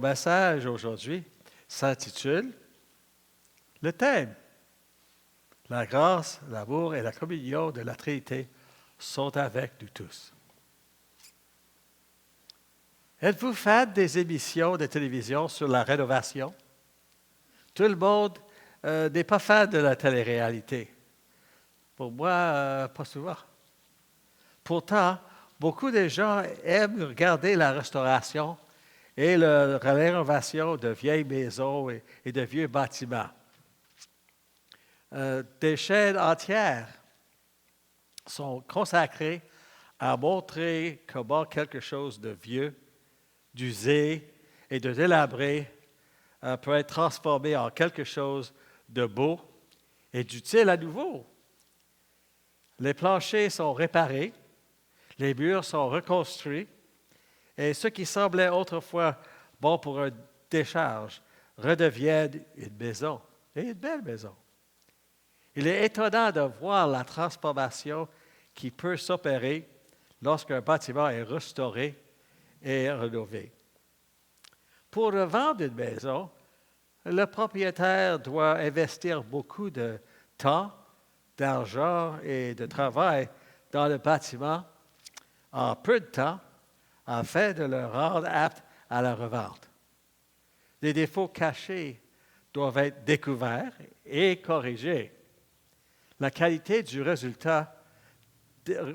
message aujourd'hui s'intitule le thème. La grâce, l'amour et la communion de la Trinité sont avec nous tous. Êtes-vous fan des émissions de télévision sur la rénovation? Tout le monde n'est pas fan de la télé-réalité. Pour moi, pas souvent. Pourtant, beaucoup de gens aiment regarder la restauration et la rénovation de vieilles maisons et de vieux bâtiments. Des chaînes entières sont consacrées à montrer comment quelque chose de vieux, d'usé et de délabré peut être transformé en quelque chose de beau et d'utile à nouveau. Les planchers sont réparés, les murs sont reconstruits, et ce qui semblait autrefois bon pour une décharge redeviennent une maison, et une belle maison. Il est étonnant de voir la transformation qui peut s'opérer lorsqu'un bâtiment est restauré et rénové. Pour vendre une maison, le propriétaire doit investir beaucoup de temps, d'argent et de travail dans le bâtiment en peu de temps afin de le rendre apte à la revente. Les défauts cachés doivent être découverts et corrigés. La qualité du résultat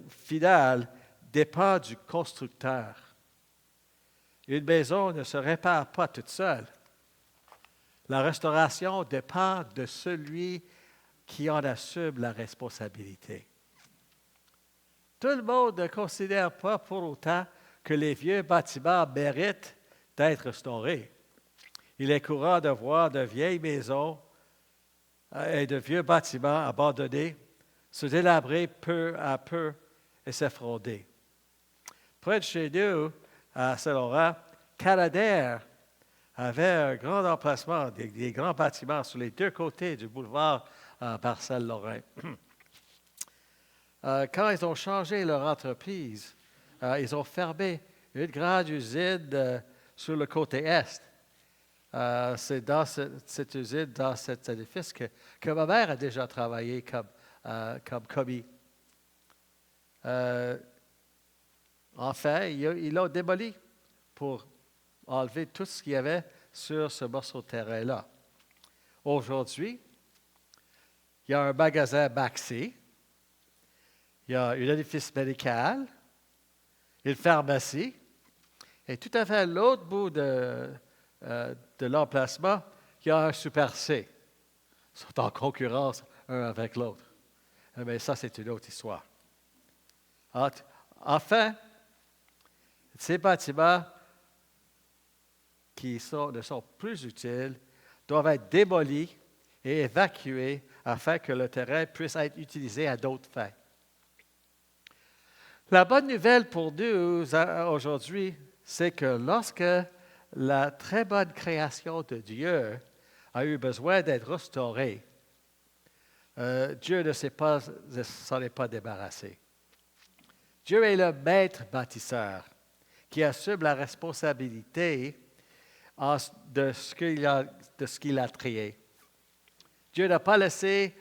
final dépend du constructeur. Une maison ne se répare pas toute seule. La restauration dépend de celui qui en assume la responsabilité. Tout le monde ne considère pas pour autant que les vieux bâtiments méritent d'être restaurés. Il est courant de voir de vieilles maisons et de vieux bâtiments abandonnés se délabrer peu à peu et s'effondrer. Près de chez nous, à Saint-Laurent, Canadair avait un grand emplacement, des grands bâtiments sur les deux côtés du boulevard Marcel-Lorrain. Quand ils ont changé leur entreprise, ils ont fermé une grande usine sur le côté est. C'est dans cette usine, dans cet édifice, que ma mère a déjà travaillé comme commis. Enfin, ils l'ont démoli pour enlever tout ce qu'il y avait sur ce morceau de terrain-là. Aujourd'hui, il y a un magasin Maxi, il y a un édifice médical, une pharmacie, et tout à fait à l'autre bout de l'emplacement, il y a un Super C. Ils sont en concurrence un avec l'autre. Mais ça, c'est une autre histoire. Enfin, ces bâtiments qui ne sont plus utiles doivent être démolis et évacués afin que le terrain puisse être utilisé à d'autres fins. La bonne nouvelle pour nous aujourd'hui, c'est que lorsque la très bonne création de Dieu a eu besoin d'être restaurée, Dieu ne s'en est pas débarrassé. Dieu est le maître bâtisseur qui assume la responsabilité de ce qu'il a créé. Dieu n'a pas laissé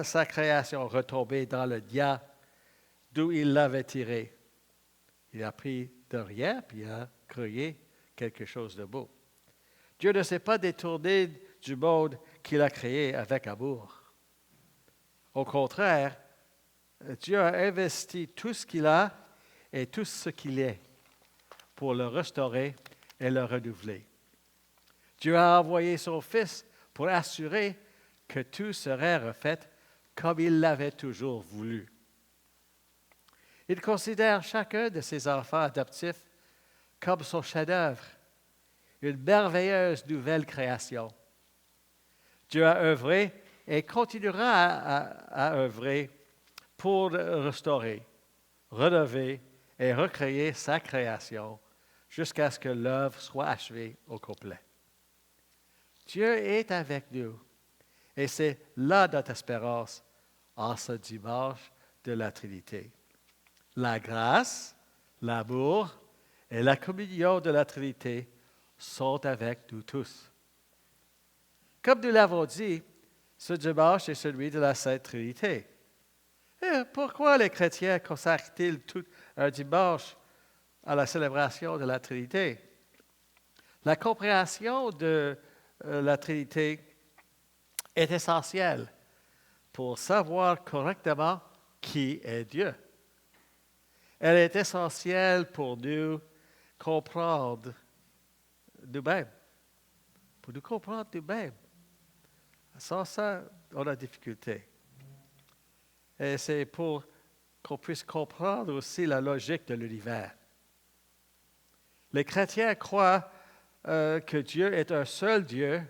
sa création retomber dans le diable d'où il l'avait tirée. Il a pris de rien, puis il a créé quelque chose de beau. Dieu ne s'est pas détourné du monde qu'il a créé avec amour. Au contraire, Dieu a investi tout ce qu'il a et tout ce qu'il est pour le restaurer et le renouveler. Dieu a envoyé son Fils pour assurer que tout serait refait comme il l'avait toujours voulu. Il considère chacun de ses enfants adoptifs comme son chef-d'œuvre, une merveilleuse nouvelle création. Dieu a œuvré et continuera à œuvrer pour restaurer, rénover et recréer sa création jusqu'à ce que l'œuvre soit achevée au complet. Dieu est avec nous et c'est là notre espérance en ce dimanche de la Trinité. La grâce, l'amour et la communion de la Trinité sont avec nous tous. Comme nous l'avons dit, ce dimanche est celui de la Sainte Trinité. Et pourquoi les chrétiens consacrent-ils tout un dimanche à la célébration de la Trinité? La compréhension de la Trinité est essentielle pour savoir correctement qui est Dieu. Elle est essentielle pour nous comprendre nous-mêmes, pour nous comprendre nous-mêmes. Sans ça, on a difficulté. Et c'est pour qu'on puisse comprendre aussi la logique de l'univers. Les chrétiens croient que Dieu est un seul Dieu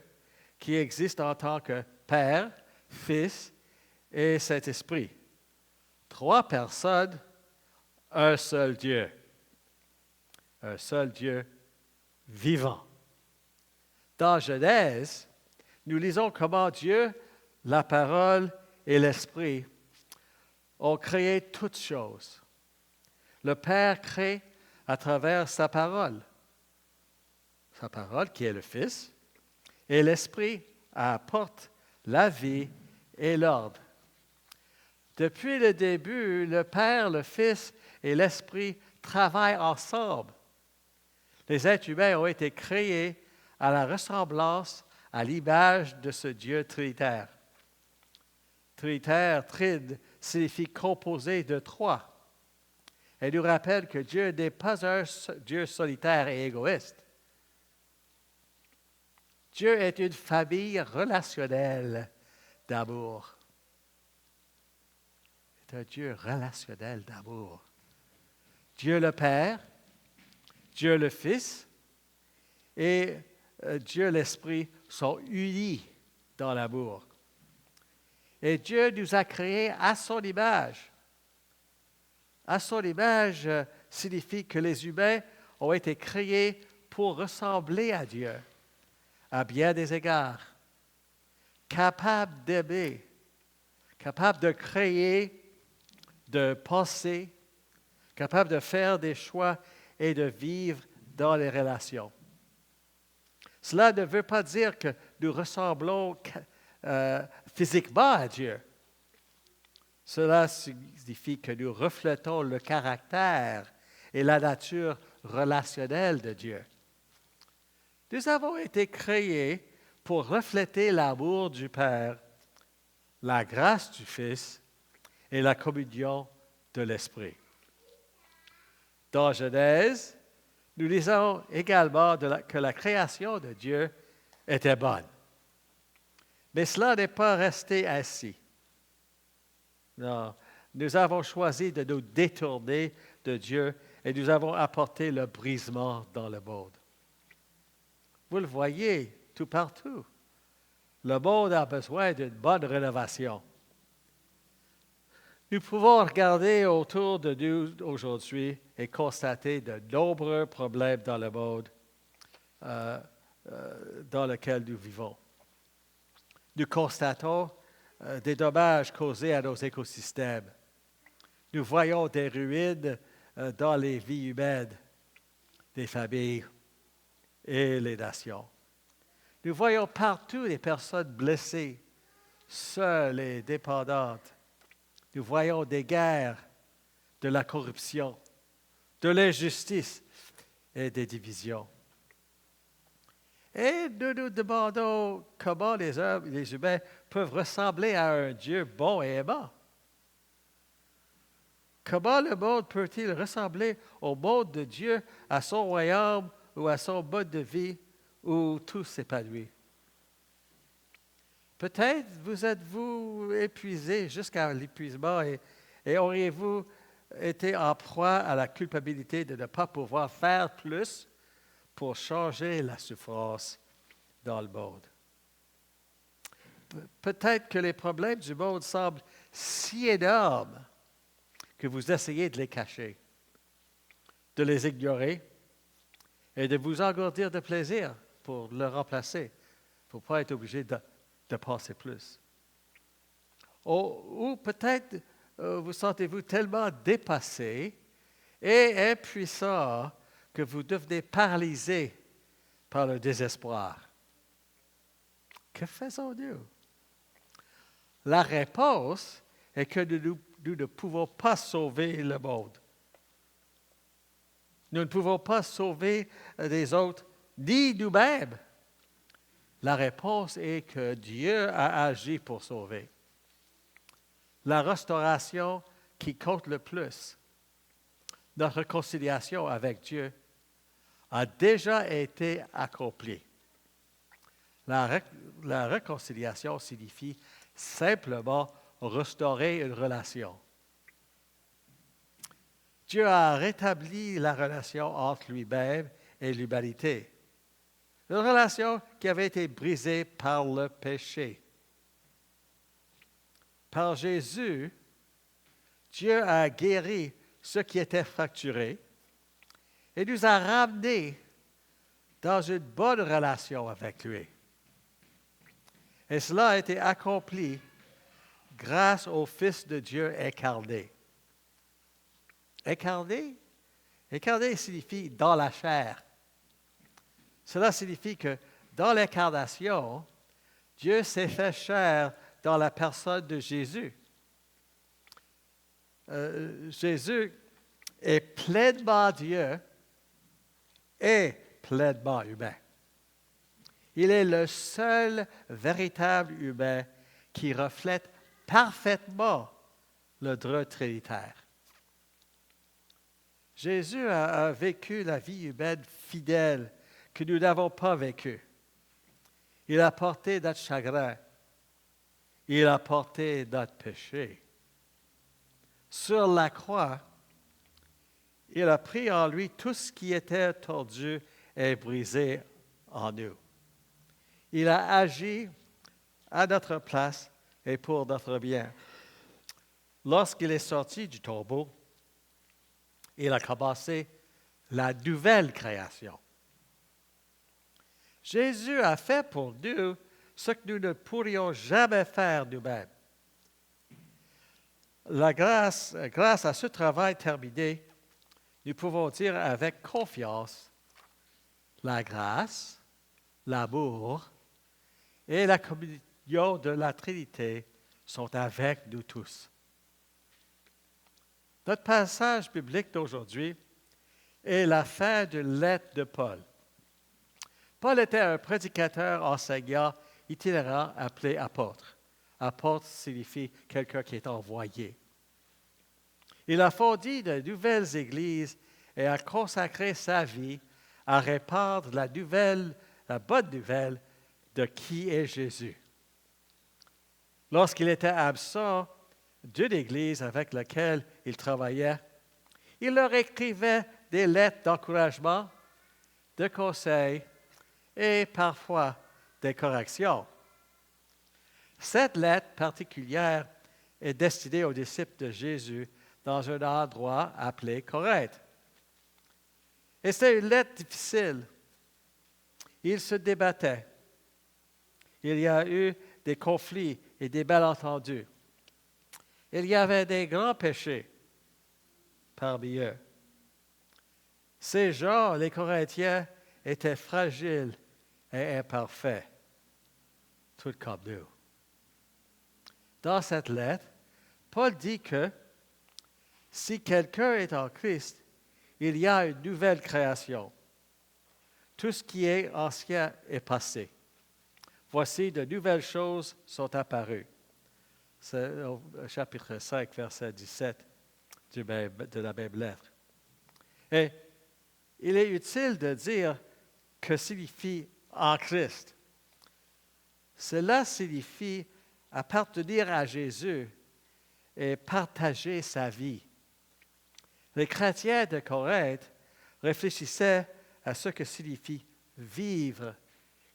qui existe en tant que Père, Fils et Saint-Esprit. 3 personnes, un seul Dieu. Un seul Dieu vivant. Dans Genèse, nous lisons comment Dieu, la parole et l'Esprit ont créé toutes choses. Le Père crée à travers sa parole qui est le Fils, et l'Esprit apporte la vie et l'ordre. Depuis le début, le Père, le Fils et l'Esprit travaillent ensemble. Les êtres humains ont été créés à la ressemblance, à l'image de ce Dieu trinitaire. Trinitaire, trine, signifie composé de 3. Elle nous rappelle que Dieu n'est pas un Dieu solitaire et égoïste. Dieu est une famille relationnelle d'amour. C'est un Dieu relationnel d'amour. Dieu le Père, Dieu le Fils et Dieu l'Esprit sont unis dans l'amour. Et Dieu nous a créés à son image. À son image signifie que les humains ont été créés pour ressembler à Dieu, à bien des égards, capables d'aimer, capables de créer, de penser, capables de faire des choix et de vivre dans les relations. Cela ne veut pas dire que nous ressemblons physiquement à Dieu. Cela signifie que nous reflétons le caractère et la nature relationnelle de Dieu. Nous avons été créés pour refléter l'amour du Père, la grâce du Fils et la communion de l'Esprit. Dans Genèse, nous lisons également que la création de Dieu était bonne. Mais cela n'est pas resté ainsi. Non, nous avons choisi de nous détourner de Dieu et nous avons apporté le brisement dans le monde. Vous le voyez tout partout. Le monde a besoin d'une bonne rénovation. Nous pouvons regarder autour de nous aujourd'hui et constater de nombreux problèmes dans le monde dans lequel nous vivons. Nous constatons des dommages causés à nos écosystèmes. Nous voyons des ruines dans les vies humaines, des familles et les nations. Nous voyons partout des personnes blessées, seules et dépendantes. Nous voyons des guerres, de la corruption, de l'injustice et des divisions. Et nous nous demandons comment les humains peuvent ressembler à un Dieu bon et aimant. Comment le monde peut-il ressembler au monde de Dieu, à son royaume ou à son mode de vie où tout s'épanouit? Peut-être vous êtes-vous épuisé jusqu'à l'épuisement et auriez-vous été en proie à la culpabilité de ne pas pouvoir faire plus pour changer la souffrance dans le monde. Peut-être que les problèmes du monde semblent si énormes que vous essayez de les cacher, de les ignorer et de vous engourdir de plaisir pour le remplacer, pour ne pas être obligé de penser plus. Ou peut-être vous sentez-vous tellement dépassé et impuissant que vous devenez paralysé par le désespoir. Que faisons-nous? La réponse est que nous ne pouvons pas sauver le monde. Nous ne pouvons pas sauver les autres, ni nous-mêmes. La réponse est que Dieu a agi pour sauver. La restauration qui compte le plus, notre réconciliation avec Dieu, a déjà été accomplie. La réconciliation signifie simplement restaurer une relation. Dieu a rétabli la relation entre lui-même et l'humanité. Une relation qui avait été brisée par le péché. Par Jésus, Dieu a guéri ce qui était fracturé et nous a ramenés dans une bonne relation avec lui. Et cela a été accompli grâce au Fils de Dieu incarné. Incarné? Incarné signifie dans la chair. Cela signifie que dans l'incarnation, Dieu s'est fait chair dans la personne de Jésus. Jésus est pleinement Dieu et pleinement humain. Il est le seul véritable humain qui reflète parfaitement le droit trinitaire. Jésus a vécu la vie humaine fidèle que nous n'avons pas vécue. Il a porté notre chagrin. Il a porté notre péché. Sur la croix, il a pris en lui tout ce qui était tordu et brisé en nous. Il a agi à notre place et pour notre bien. Lorsqu'il est sorti du tombeau, il a commencé la nouvelle création. Jésus a fait pour nous ce que nous ne pourrions jamais faire nous-mêmes. Grâce à ce travail terminé, nous pouvons dire avec confiance, la grâce, l'amour et la communion de la Trinité sont avec nous tous. Notre passage biblique d'aujourd'hui est la fin d'une lettre de Paul. Paul était un prédicateur enseignant itinérant appelé apôtre. Apôtre signifie quelqu'un qui est envoyé. Il a fondé de nouvelles églises et a consacré sa vie à répandre la bonne nouvelle de qui est Jésus. Lorsqu'il était absent d'une église avec laquelle il travaillait, il leur écrivait des lettres d'encouragement, de conseils et parfois des corrections. Cette lettre particulière est destinée aux disciples de Jésus dans un endroit appelé Corinthe. Et c'est une lettre difficile. Ils se débattaient. Il y a eu des conflits et des malentendus. Il y avait des grands péchés parmi eux. Ces gens, les Corinthiens, étaient fragiles et imparfaits, tout comme nous. Dans cette lettre, Paul dit que si quelqu'un est en Christ, il y a une nouvelle création. Tout ce qui est ancien est passé. Voici, de nouvelles choses sont apparues. C'est au chapitre 5, verset 17 de la même lettre. Et il est utile de dire que signifie en Christ. Cela signifie appartenir à Jésus et partager sa vie. Les chrétiens de Corinthe réfléchissaient à ce que signifie vivre,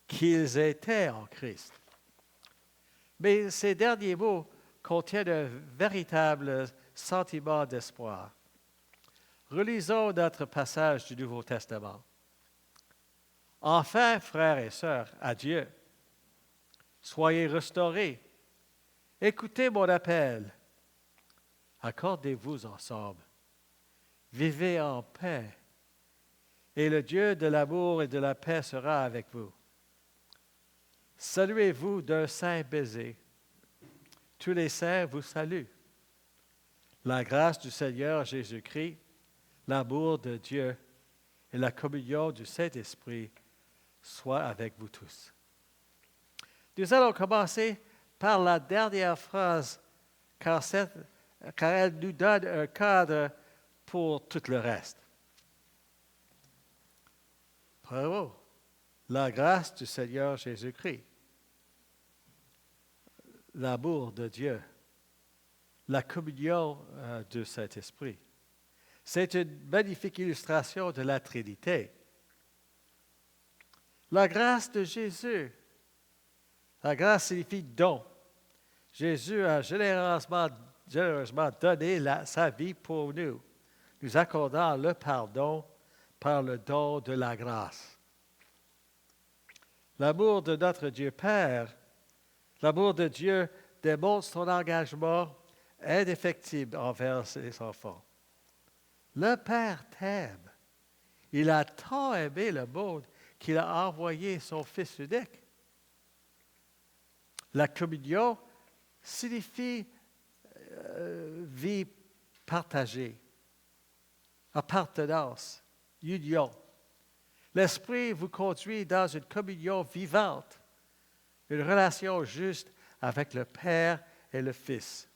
qu'ils étaient en Christ. Mais ces derniers mots contiennent un véritable sentiment d'espoir. Relisons notre passage du Nouveau Testament. Enfin, frères et sœurs, adieu. Soyez restaurés. Écoutez mon appel. Accordez-vous ensemble. Vivez en paix. et le Dieu de l'amour et de la paix sera avec vous. Saluez-vous d'un saint baiser. Tous les saints vous saluent. La grâce du Seigneur Jésus-Christ, l'amour de Dieu et la communion du Saint-Esprit soient avec vous tous. Nous allons commencer par la dernière phrase, car elle nous donne un cadre pour tout le reste. Bravo! La grâce du Seigneur Jésus-Christ, l'amour de Dieu, la communion du Saint-Esprit. C'est une magnifique illustration de la Trinité. La grâce de Jésus. La grâce signifie don. Jésus a généreusement donné sa vie pour nous, nous accordant le pardon par le don de la grâce. L'amour de notre Dieu Père, l'amour de Dieu démontre son engagement indéfectible envers ses enfants. Le Père t'aime. Il a tant aimé le monde qu'il a envoyé son Fils unique. La communion signifie vie partagée, appartenance, union. L'Esprit vous conduit dans une communion vivante, une relation juste avec le Père et le Fils.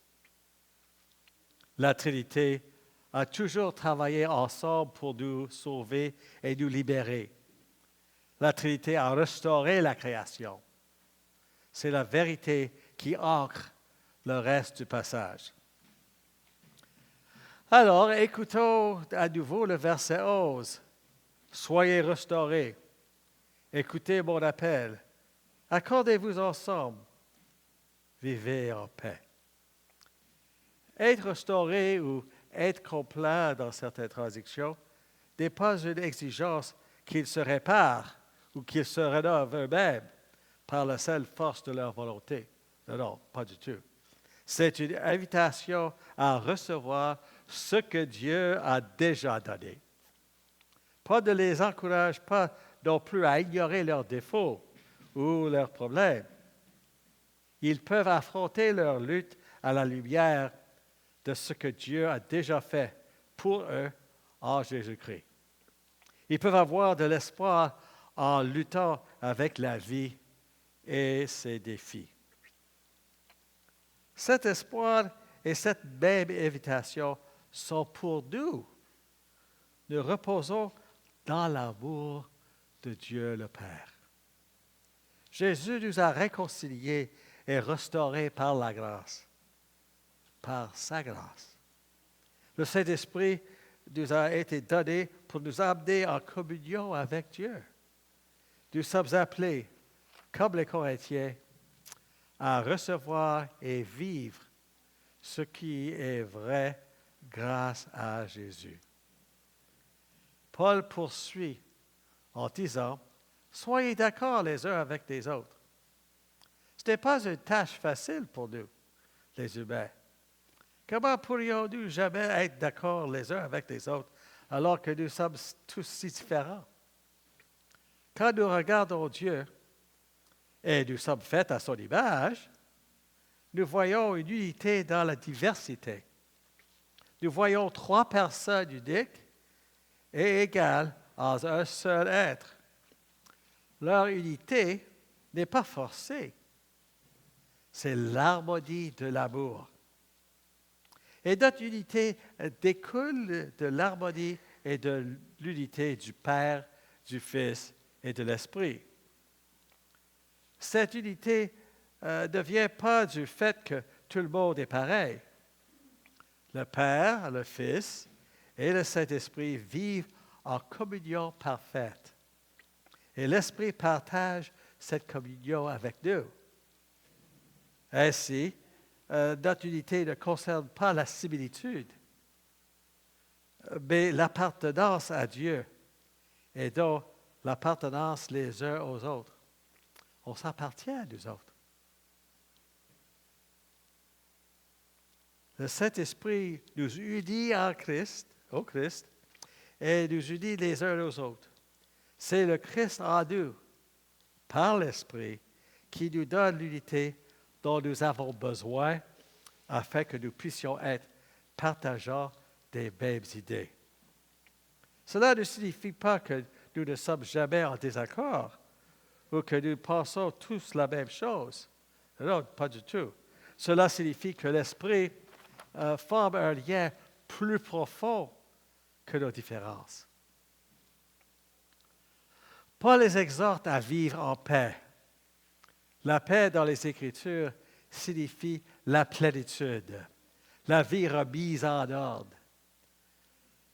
La Trinité a toujours travaillé ensemble pour nous sauver et nous libérer. La Trinité a restauré la création. C'est la vérité qui ancre le reste du passage. Alors, écoutons à nouveau le verset 11. Soyez restaurés. Écoutez mon appel. Accordez-vous ensemble. Vivez en paix. Être restauré ou être complet dans certaines traductions n'est pas une exigence qu'ils se réparent ou qu'ils se rénovent eux-mêmes par la seule force de leur volonté. Non, pas du tout. C'est une invitation à recevoir ce que Dieu a déjà donné. Pas de les encourage, pas non plus à ignorer leurs défauts ou leurs problèmes. Ils peuvent affronter leur lutte à la lumière de ce que Dieu a déjà fait pour eux en Jésus-Christ. Ils peuvent avoir de l'espoir en luttant avec la vie et ses défis. Cet espoir et cette même invitation sont pour nous. Nous reposons dans l'amour de Dieu le Père. Jésus nous a réconciliés et restaurés par la grâce, par sa grâce. Le Saint-Esprit nous a été donné pour nous amener en communion avec Dieu. Nous sommes appelés, comme les Corinthiens, à recevoir et vivre ce qui est vrai grâce à Jésus. Paul poursuit en disant, « Soyez d'accord les uns avec les autres. » Ce n'est pas une tâche facile pour nous, les humains. Comment pourrions-nous jamais être d'accord les uns avec les autres alors que nous sommes tous si différents? Quand nous regardons Dieu, et nous sommes faits à son image, nous voyons une unité dans la diversité. Nous voyons trois personnes uniques et égales en un seul être. Leur unité n'est pas forcée. C'est l'harmonie de l'amour. Et notre unité découle de l'harmonie et de l'unité du Père, du Fils et de l'Esprit. Cette unité ne vient pas du fait que tout le monde est pareil. Le Père, le Fils et le Saint-Esprit vivent en communion parfaite. Et l'Esprit partage cette communion avec nous. Ainsi, notre unité ne concerne pas la similitude, mais l'appartenance à Dieu et donc l'appartenance les uns aux autres. On s'appartient à nous autres. Le Saint-Esprit nous unit en Christ, au Christ, et nous unit les uns aux autres. C'est le Christ en nous, par l'Esprit, qui nous donne l'unité dont nous avons besoin afin que nous puissions être partageants des mêmes idées. Cela ne signifie pas que nous ne sommes jamais en désaccord ou que nous pensons tous la même chose. Non, pas du tout. Cela signifie que l'Esprit forme un lien plus profond que nos différences. Paul les exhorte à vivre en paix. La paix dans les Écritures signifie la plénitude, la vie remise en ordre.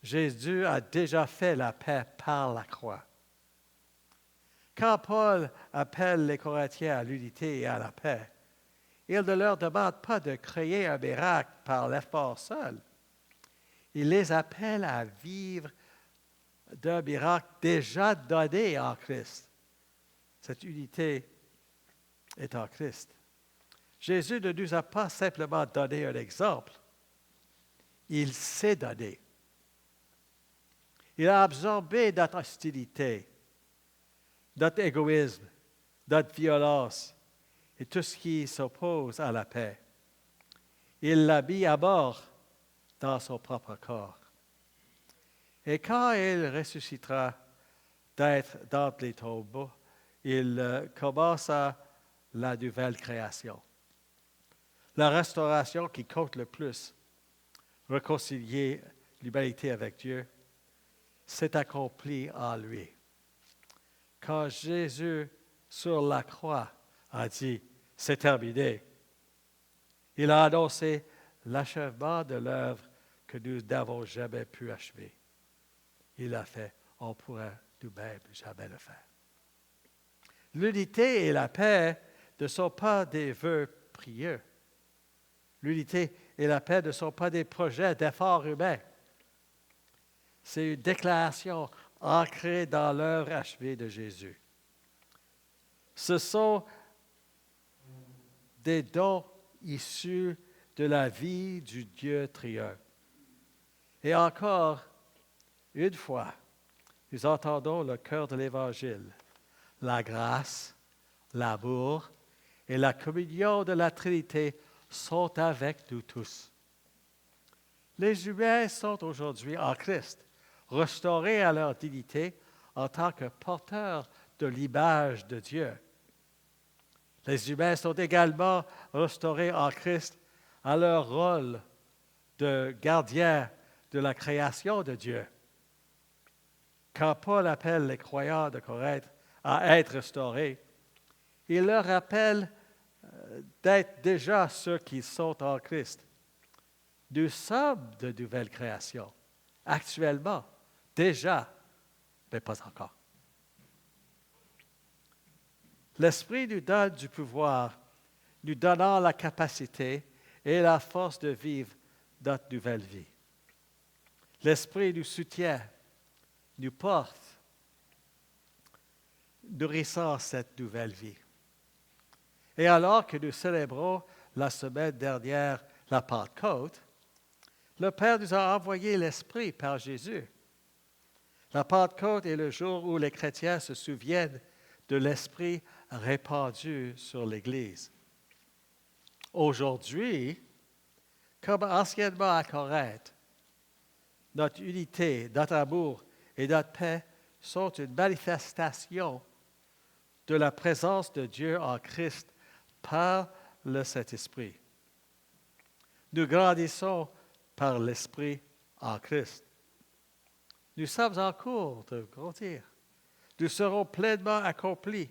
Jésus a déjà fait la paix par la croix. Quand Paul appelle les Corinthiens à l'unité et à la paix, il ne leur demande pas de créer un miracle par l'effort seul. Il les appelle à vivre d'un miracle déjà donné en Christ. Cette unité est en Christ. Jésus ne nous a pas simplement donné un exemple. Il s'est donné. Il a absorbé notre hostilité, notre égoïsme, notre violence et tout ce qui s'oppose à la paix. Il l'a mis à mort dans son propre corps. Et quand il ressuscitera d'entre les tombeaux, il commença la nouvelle création. La restauration qui compte le plus, réconcilier l'humanité avec Dieu, s'est accomplie en lui. Quand Jésus, sur la croix, a dit « c'est terminé », il a annoncé l'achèvement de l'œuvre que nous n'avons jamais pu achever. Il l'a fait, on ne pourra nous-mêmes jamais le faire. L'unité et la paix ne sont pas des vœux pieux. L'unité et la paix ne sont pas des projets d'efforts humains. C'est une déclaration ancrée dans l'œuvre achevée de Jésus. Ce sont des dons issus de la vie du Dieu triun. Et encore une fois, nous entendons le cœur de l'Évangile. La grâce, l'amour et la communion de la Trinité sont avec nous tous. Les humains sont aujourd'hui en Christ, restaurés à leur dignité en tant que porteurs de l'image de Dieu. Les humains sont également restaurés en Christ à leur rôle de gardiens de la création de Dieu. Quand Paul appelle les croyants de Corinthe à être restaurés, il leur rappelle d'être déjà ceux qui sont en Christ. Nous sommes de nouvelles créations, actuellement, déjà, mais pas encore. L'Esprit nous donne du pouvoir, nous donnant la capacité et la force de vivre notre nouvelle vie. L'Esprit nous soutient, nous porte, nourrissant cette nouvelle vie. Et alors que nous célébrons la semaine dernière la Pentecôte, le Père nous a envoyé l'Esprit par Jésus. La Pentecôte est le jour où les chrétiens se souviennent de l'Esprit répandu sur l'Église. Aujourd'hui, comme anciennement à Corinthe, notre unité, notre amour et notre paix sont une manifestation de la présence de Dieu en Christ par le Saint-Esprit. Nous grandissons par l'Esprit en Christ. Nous sommes en cours de grandir. Nous serons pleinement accomplis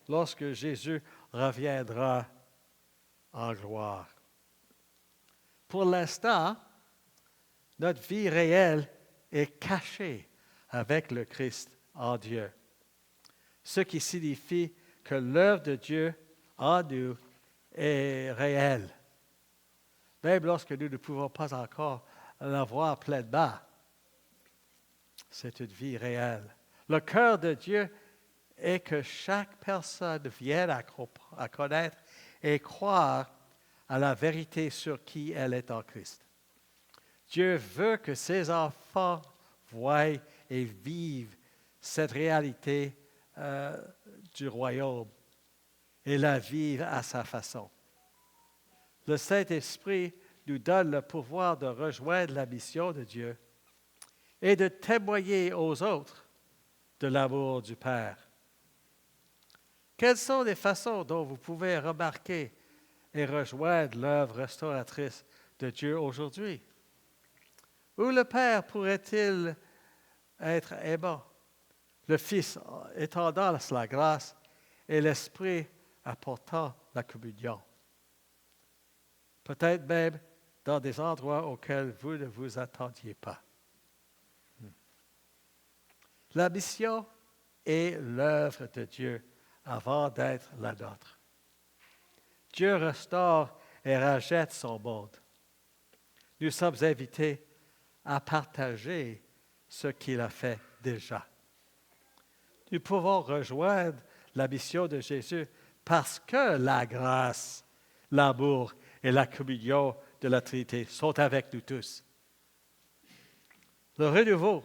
lorsque Jésus reviendra en gloire. Pour l'instant, notre vie réelle est cachée avec le Christ en Dieu, ce qui signifie que l'œuvre de Dieu en nous est réelle, même lorsque nous ne pouvons pas encore la voir pleinement. C'est une vie réelle. Le cœur de Dieu est que chaque personne vienne à connaître et croire à la vérité sur qui elle est en Christ. Dieu veut que ses enfants voient et vivent cette réalité du royaume et la vivre à sa façon. Le Saint-Esprit nous donne le pouvoir de rejoindre la mission de Dieu et de témoigner aux autres de l'amour du Père. Quelles sont les façons dont vous pouvez remarquer et rejoindre l'œuvre restauratrice de Dieu aujourd'hui? Où le Père pourrait-il être aimant, le Fils étendant la grâce et l'Esprit apportant la communion? Peut-être même dans des endroits auxquels vous ne vous attendiez pas. La mission est l'œuvre de Dieu avant d'être la nôtre. Dieu restaure et rachète son monde. Nous sommes invités à partager ce qu'il a fait déjà. Nous pouvons rejoindre la mission de Jésus parce que la grâce, l'amour et la communion de la Trinité sont avec nous tous. Le renouveau,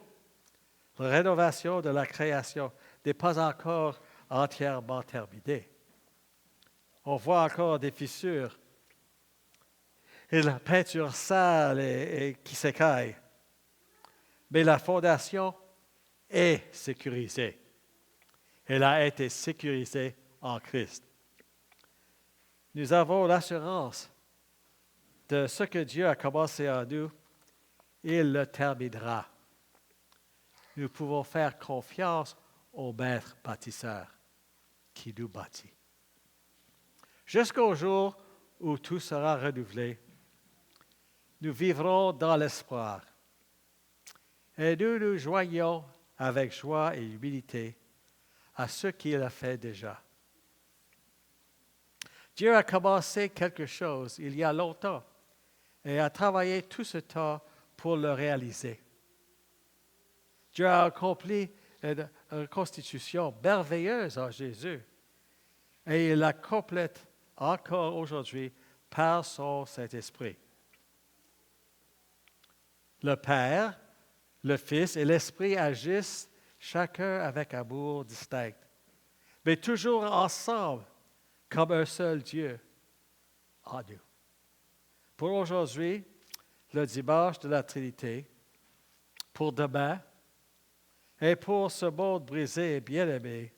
la rénovation de la création n'est pas encore entièrement terminé. On voit encore des fissures et la peinture sale et qui s'écaille. Mais la fondation est sécurisée. Elle a été sécurisée en Christ. Nous avons l'assurance de ce que Dieu a commencé en nous, il le terminera. Nous pouvons faire confiance au Maître bâtisseur qui nous bâtit. Jusqu'au jour où tout sera renouvelé, nous vivrons dans l'espoir et nous nous joignons avec joie et humilité à ce qu'il a fait déjà. Dieu a commencé quelque chose il y a longtemps et a travaillé tout ce temps pour le réaliser. Dieu a accompli une constitution merveilleuse en Jésus et il la complète encore aujourd'hui par son Saint-Esprit. Le Père, le Fils et l'Esprit agissent chacun avec amour distinct, mais toujours ensemble comme un seul Dieu en nous. Pour aujourd'hui, le dimanche de la Trinité, pour demain et pour ce monde brisé et bien-aimé,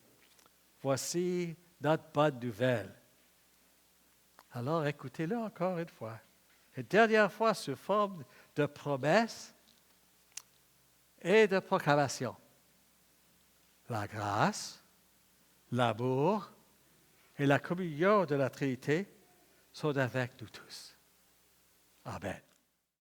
voici notre bonne nouvelle. Alors écoutez-le encore une fois. Une dernière fois sous forme de promesse et de proclamation. La grâce, l'amour et la communion de la Trinité sont avec nous tous. Amen.